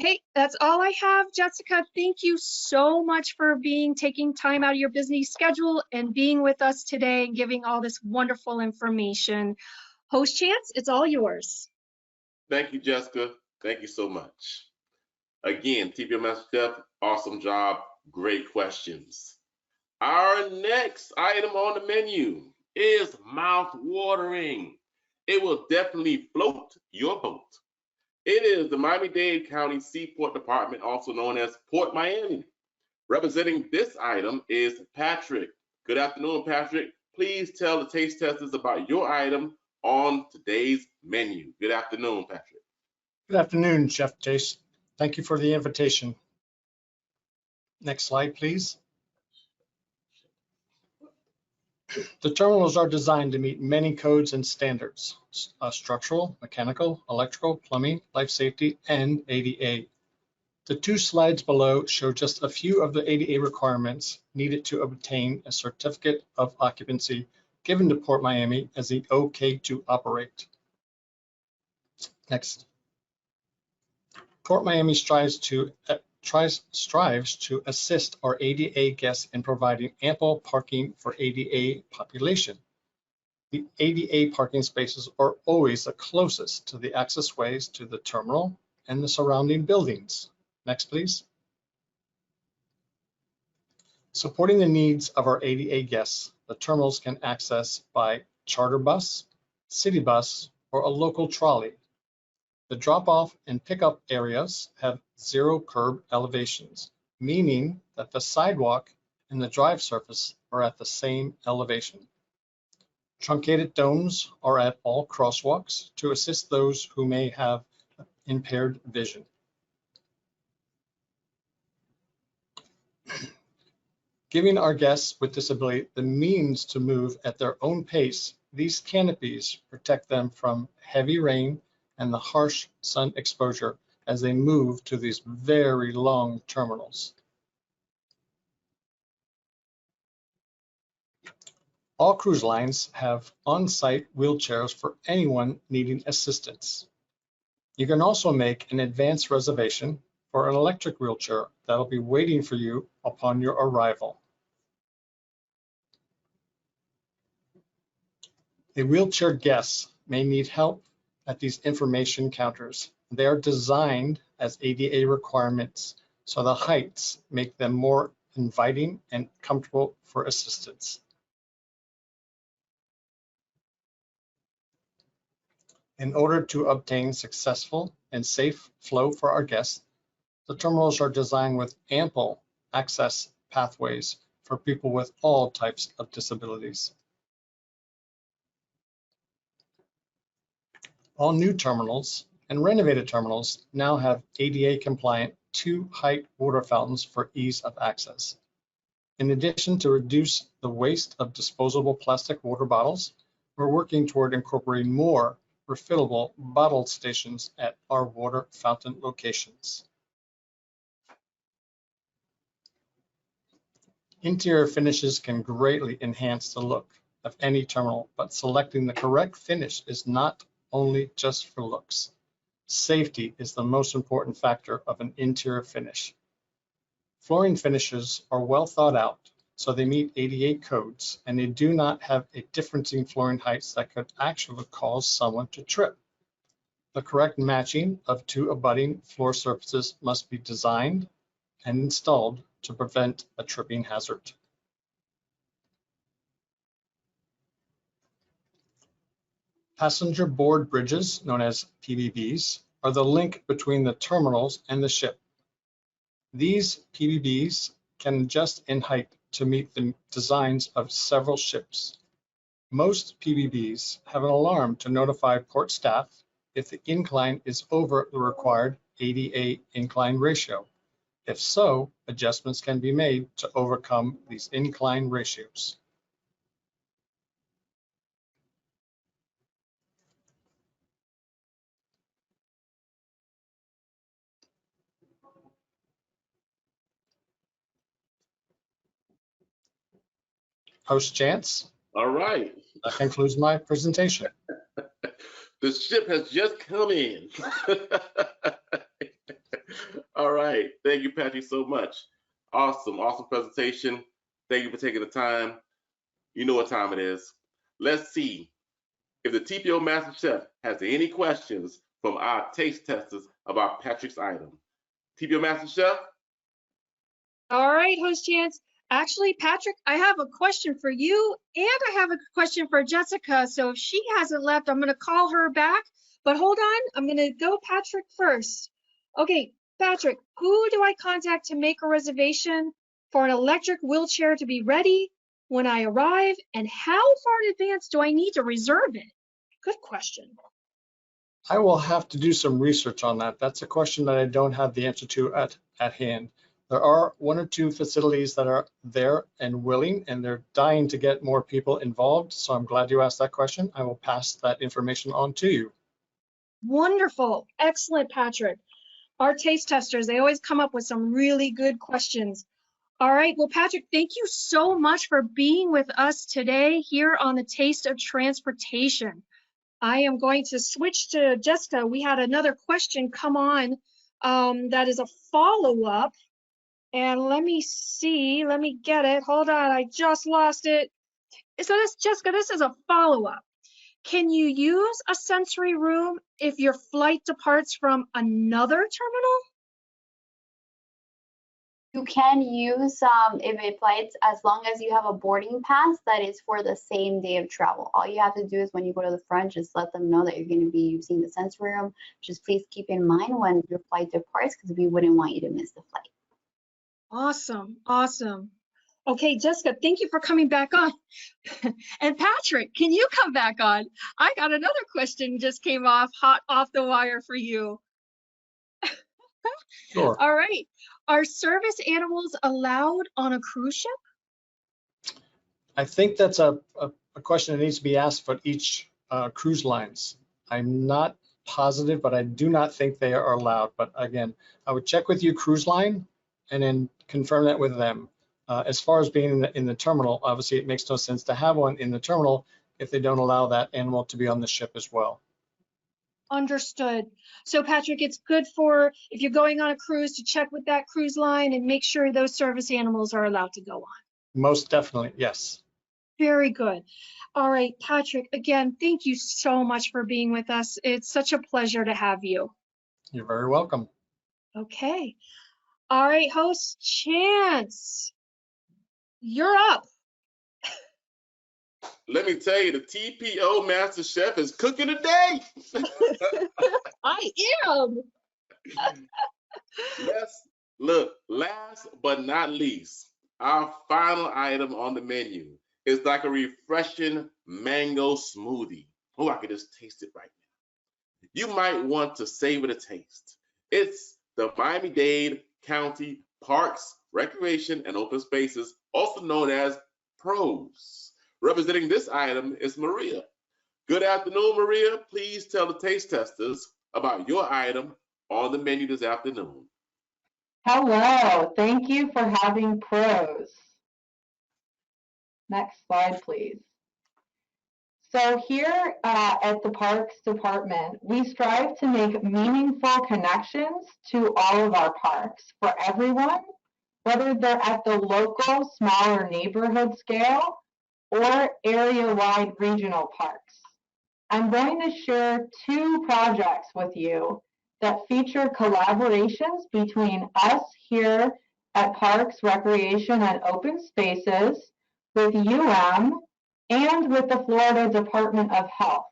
all I have, Jessica. Thank you so much for taking time out of your busy schedule and being with us today and giving all this wonderful information. Host Chance, it's all yours. Thank you, Jessica. Thank you so much. Again, TPO Master Chef, awesome job. Great questions. Our next item on the menu is mouth watering. It will definitely float your boat. It is the Miami-Dade County Seaport Department, also known as Port Miami. Representing this item is Patrick. Good afternoon, Patrick. Please tell the taste testers about your item on today's menu. Good afternoon, Patrick. Good afternoon, Chef Chase. Thank you for the invitation. Next slide, please. The terminals are designed to meet many codes and standards: structural, mechanical, electrical, plumbing, life safety, and ADA. The two slides below show just a few of the ADA requirements needed to obtain a certificate of occupancy given to Port Miami as the OK to operate. Next. Port Miami strives to assist our ADA guests in providing ample parking for ADA population. The ADA parking spaces are always the closest to the access ways to the terminal and the surrounding buildings. Next, please. Supporting the needs of our ADA guests, the terminals can access by charter bus, city bus, or a local trolley. The drop-off and pickup areas have zero curb elevations, meaning that the sidewalk and the drive surface are at the same elevation. Truncated domes are at all crosswalks to assist those who may have impaired vision. Giving our guests with disability the means to move at their own pace, these canopies protect them from heavy rain and the harsh sun exposure as they move to these very long terminals. All cruise lines have on-site wheelchairs for anyone needing assistance. You can also make an advance reservation for an electric wheelchair that'll be waiting for you upon your arrival. The wheelchair guests may need help at these information counters. They are designed as ADA requirements, so the heights make them more inviting and comfortable for assistance. In order to obtain successful and safe flow for our guests, the terminals are designed with ample access pathways for people with all types of disabilities. All new terminals and renovated terminals now have ADA compliant 2-height water fountains for ease of access. In addition to reduce the waste of disposable plastic water bottles, we're working toward incorporating more refillable bottle stations at our water fountain locations. Interior finishes can greatly enhance the look of any terminal, but selecting the correct finish is not only just for looks. Safety is the most important factor of an interior finish. Flooring finishes are well thought out, so they meet ADA codes, and they do not have a difference in flooring heights that could actually cause someone to trip. The correct matching of two abutting floor surfaces must be designed and installed to prevent a tripping hazard. Passenger board bridges, known as PBBs, are the link between the terminals and the ship. These PBBs can adjust in height to meet the designs of several ships. Most PBBs have an alarm to notify port staff if the incline is over the required ADA incline ratio. If so, adjustments can be made to overcome these incline ratios. Host Chance. All right. That concludes my presentation. The ship has just come in. All right. Thank you, Patrick, so much. Awesome presentation. Thank you for taking the time. You know what time it is. Let's see if the TPO Master Chef has any questions from our taste testers about Patrick's item. TPO Master Chef? All right, Host Chance. Actually, Patrick, I have a question for you and I have a question for Jessica. So if she hasn't left, I'm going to call her back. But hold on, I'm going to go Patrick first. Okay, Patrick, who do I contact to make a reservation for an electric wheelchair to be ready when I arrive? And how far in advance do I need to reserve it? Good question. I will have to do some research on that. That's a question that I don't have the answer to at hand. There are 1 or 2 facilities that are there and willing, and they're dying to get more people involved. So I'm glad you asked that question. I will pass that information on to you. Wonderful. Excellent, Patrick. Our taste testers, they always come up with some really good questions. All right. Well, Patrick, thank you so much for being with us today here on the Taste of Transportation. I am going to switch to Jessica. We had another question come on that is a follow-up. And let me see, let me get it. Hold on, I just lost it. So this, Jessica, this is a follow-up. Can you use a sensory room if your flight departs from another terminal? You can use if it flights, as long as you have a boarding pass that is for the same day of travel. All you have to do is when you go to the front, just let them know that you're going to be using the sensory room. Just please keep in mind when your flight departs, because we wouldn't want you to miss the flight. Awesome, awesome. Okay, Jessica, thank you for coming back on. And Patrick, can you come back on? I got another question just came off hot off the wire for you. Sure. All right. Are service animals allowed on a cruise ship? I think that's a question that needs to be asked for each cruise lines. I'm not positive, but I do not think they are allowed. But again, I would check with your cruise line and then confirm that with them. As far as being in the terminal, obviously it makes no sense to have one in the terminal if they don't allow that animal to be on the ship as well. Understood. So Patrick, it's good for if you're going on a cruise to check with that cruise line and make sure those service animals are allowed to go on. Most definitely, yes. Very good. All right, Patrick, again, thank you so much for being with us. It's such a pleasure to have you. You're very welcome. Okay. All right, Host Chance, you're up. Let me tell you, the TPO Master Chef is cooking today. I am. Look, last but not least, our final item on the menu is like a refreshing mango smoothie. Oh, I can just taste it right now. You might want to savor the taste. It's the Miami-Dade County Parks, Recreation, and Open Spaces, also known as PROS. Representing this item is Maria. Good afternoon, Maria. Please tell the taste testers about your item on the menu this afternoon. Hello, thank you for having PROS. Next slide, please. So here at the Parks Department, we strive to make meaningful connections to all of our parks for everyone, whether they're at the local, smaller neighborhood scale or area-wide regional parks. I'm going to share 2 projects with you that feature collaborations between us here at Parks, Recreation, and Open Spaces, with and with the Florida Department of Health.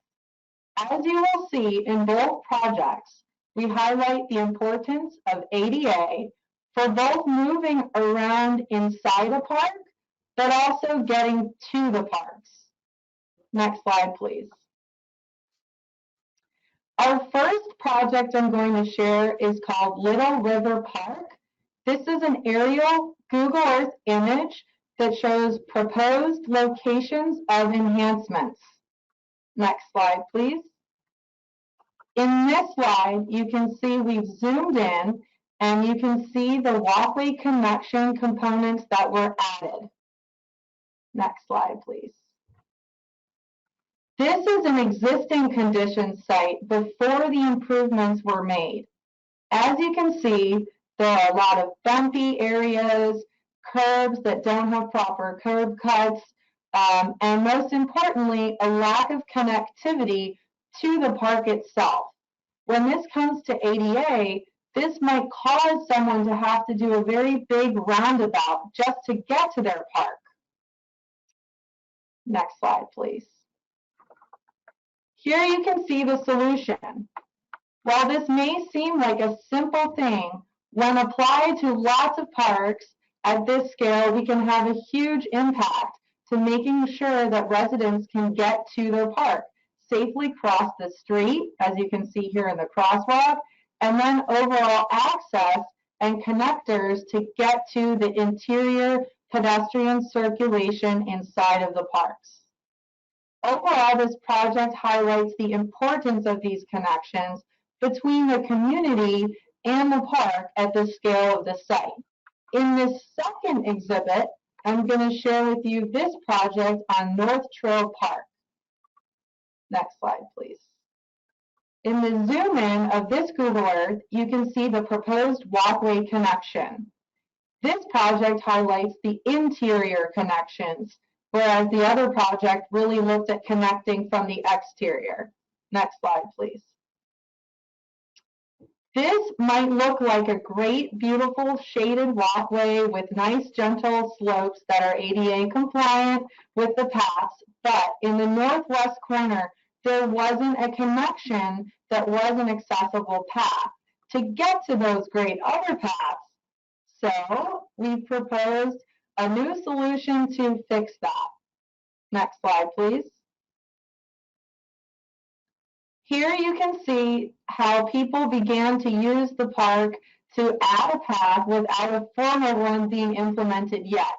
As you will see in both projects, we highlight the importance of ADA for both moving around inside a park, but also getting to the parks. Next slide, please. Our first project I'm going to share is called Little River Park. This is an aerial Google Earth image that shows proposed locations of enhancements. Next slide, please. In this slide, you can see we've zoomed in and you can see the walkway connection components that were added. Next slide, please. This is an existing condition site before the improvements were made. As you can see, there are a lot of bumpy areas, curbs that don't have proper curb cuts, and most importantly, a lack of connectivity to the park itself. When this comes to ADA, this might cause someone to have to do a very big roundabout just to get to their park. Next slide, please. Here you can see the solution. While this may seem like a simple thing, when applied to lots of parks at this scale, we can have a huge impact to making sure that residents can get to their park, safely cross the street, as you can see here in the crosswalk, and then overall access and connectors to get to the interior pedestrian circulation inside of the parks. Overall, this project highlights the importance of these connections between the community and the park at the scale of the site. In this second exhibit, I'm going to share with you this project on North Trail Park. Next slide, please. In the zoom in of this Google Earth, you can see the proposed walkway connection. This project highlights the interior connections, whereas the other project really looked at connecting from the exterior. Next slide, please. This might look like a great, beautiful shaded walkway with nice, gentle slopes that are ADA compliant with the paths, but in the northwest corner, there wasn't a connection that was an accessible path to get to those great other paths. So we proposed a new solution to fix that. Next slide, please. Here you can see how people began to use the park to add a path without a formal one being implemented yet.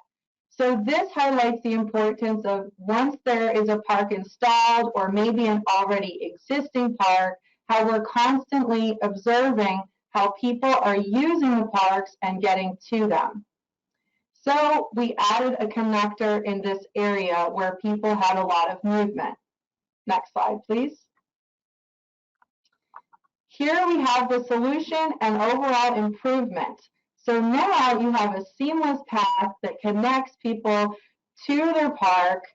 So this highlights the importance of once there is a park installed or maybe an already existing park, how we're constantly observing how people are using the parks and getting to them. So we added a connector in this area where people had a lot of movement. Next slide, please. Here we have the solution and overall improvement. So now you have a seamless path that connects people to their park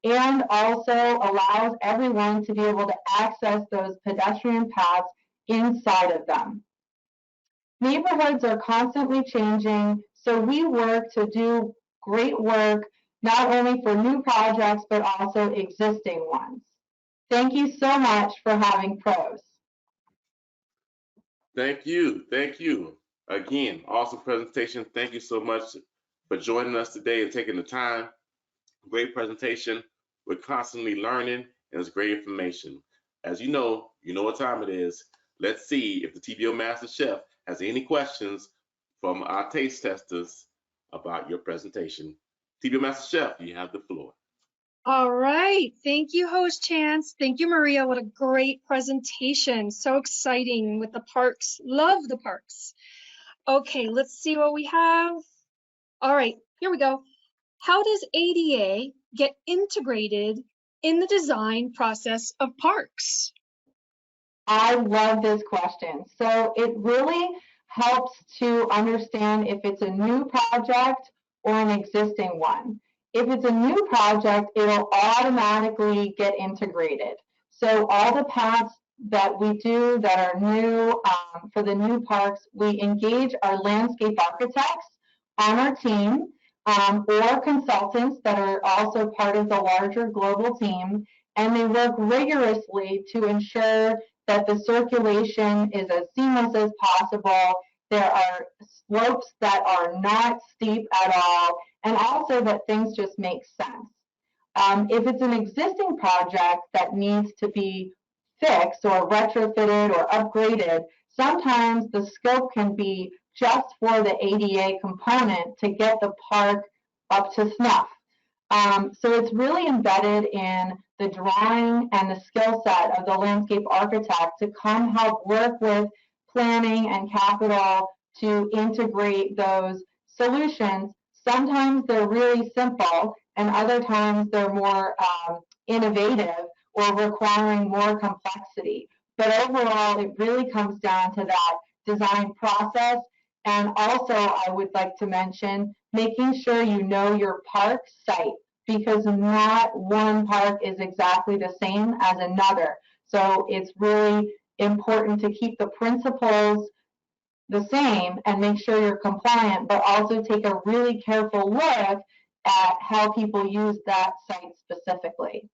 and also allows everyone to be able to access those pedestrian paths inside of them. Neighborhoods are constantly changing, so we work to do great work, not only for new projects, but also existing ones. Thank you so much for having pros. Thank you. Thank you. Again, awesome presentation. Thank you so much for joining us today and taking the time. Great presentation. We're constantly learning, and it's great information. As you know what time it is. Let's see if the TPO Master Chef has any questions from our taste testers about your presentation. TPO Master Chef, you have the floor. All right. Thank you, Host Chance. Thank you, Maria. What a great presentation. So exciting with the parks. Love the parks. Okay, let's see what we have. All right, here we go. How does ADA get integrated in the design process of parks? I love this question. So it really helps to understand if it's a new project or an existing one. If it's a new project, it'll automatically get integrated. So all the paths that we do that are new for the new parks, we engage our landscape architects on our team or consultants that are also part of the larger global team, and they work rigorously to ensure that the circulation is as seamless as possible. There are slopes that are not steep at all, and also that things just make sense. If it's an existing project that needs to be fixed or retrofitted or upgraded, sometimes the scope can be just for the ADA component to get the park up to snuff. So it's really embedded in the drawing and the skill set of the landscape architect to come help work with planning and capital to integrate those solutions. Sometimes they're really simple, and other times they're more innovative or requiring more complexity. But overall, it really comes down to that design process. And also, I would like to mention making sure you know your park site, because not one park is exactly the same as another. So it's really important to keep the principles the same and make sure you're compliant, but also take a really careful look at how people use that site specifically.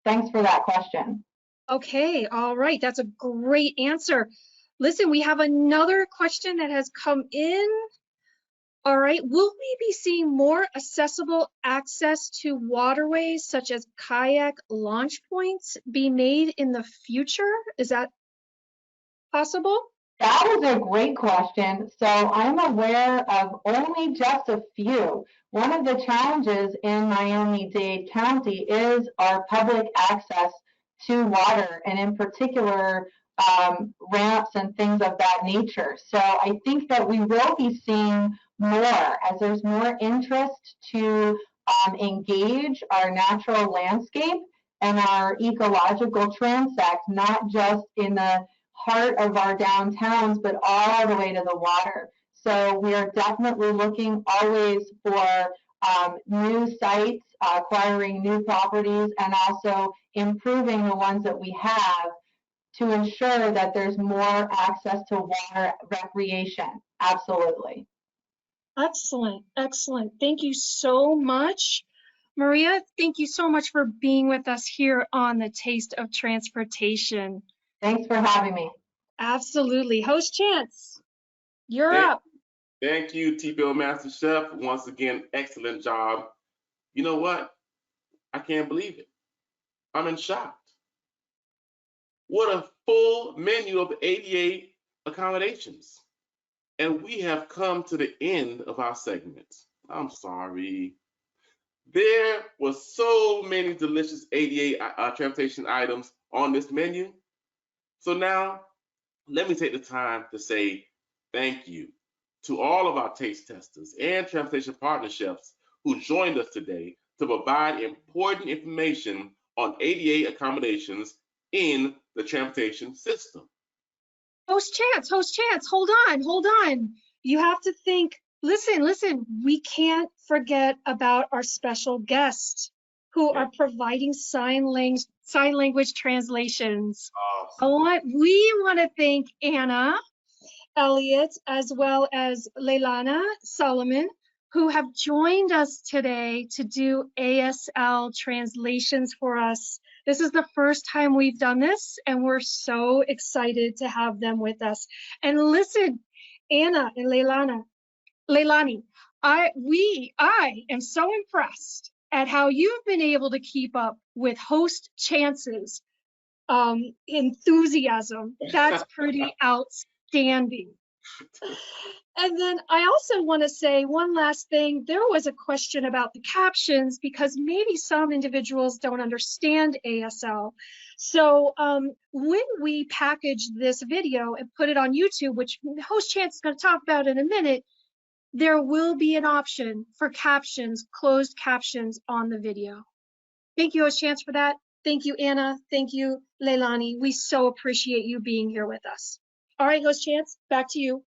Thanks for that question. Okay, all right. That's a great answer. Listen, we have another question that has come in. All right, will we be seeing more accessible access to waterways such as kayak launch points be made in the future? Is that possible? That is a great question. So I'm aware of only just a few. One of the challenges in Miami-Dade County is our public access to water, and in particular, ramps and things of that nature. So I think that we will be seeing more as there's more interest to engage our natural landscape and our ecological transect, not just in the heart of our downtowns, but all the way to the water. So we are definitely looking always for new sites, acquiring new properties, and also improving the ones that we have to ensure that there's more access to water recreation. Absolutely. Excellent, excellent. Thank you so much. Maria, thank you so much for being with us here on the Taste of Transportation. Thanks for having me. Absolutely. Host Chance, you're up. Thank you, TPO Master Chef. Once again, excellent job. You know what? I can't believe it. I'm in shock. What a full menu of ADA accommodations. And we have come to the end of our segment. I'm sorry. There were so many delicious ADA transportation items on this menu. So now, let me take the time to say thank you to all of our taste testers and transportation partnerships who joined us today to provide important information on ADA accommodations in the transportation system. Host Chance, hold on. You have to think, listen, we can't forget about our special guests who are providing sign language translations. We want to thank Anna Elliott as well as Leilana Solomon, who have joined us today to do ASL translations for us. This is the first time we've done this, and we're so excited to have them with us. And listen, Anna and Leilani, I am so impressed at how you've been able to keep up with Host Chance's enthusiasm. That's pretty outstanding. And then I also want to say one last thing. There was a question about the captions because maybe some individuals don't understand ASL. So when we package this video and put it on YouTube, which Host Chance is going to talk about in a minute, there will be an option for captions, closed captions on the video. Thank you, Host Chance, for that. Thank you, Anna. Thank you, Leilani. We so appreciate you being here with us. All right, Host Chance, back to you.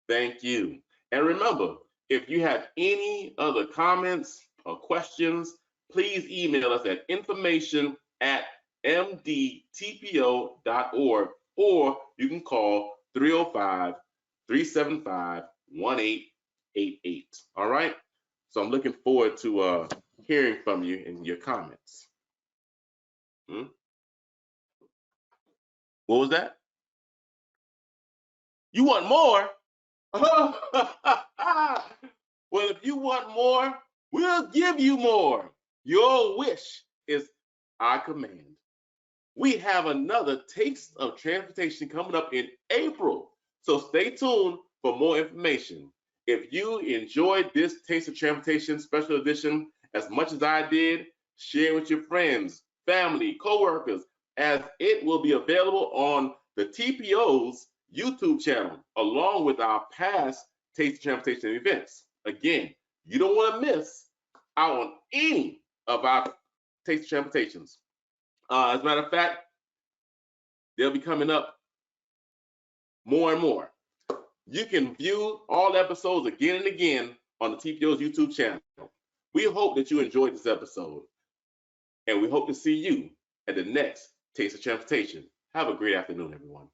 Thank you. And remember, if you have any other comments or questions, please email us at information@mdtpo.org, or you can call 305-375-1888. All right? So I'm looking forward to hearing from you and your comments. What was that? You want more? Well, if you want more, we'll give you more. Your wish is our command. We have another Taste of Transportation coming up in April, so stay tuned for more information. If you enjoyed this Taste of Transportation special edition as much as I did, share with your friends, family, co-workers, as it will be available on the TPO's YouTube channel, along with our past Taste of Transportation events. Again, you don't want to miss out on any of our Taste of Transportations. As a matter of fact, they'll be coming up more and more. You can view all episodes again and again on the TPO's YouTube channel. We hope that you enjoyed this episode, and we hope to see you at the next Taste of Transportation. Have a great afternoon, everyone.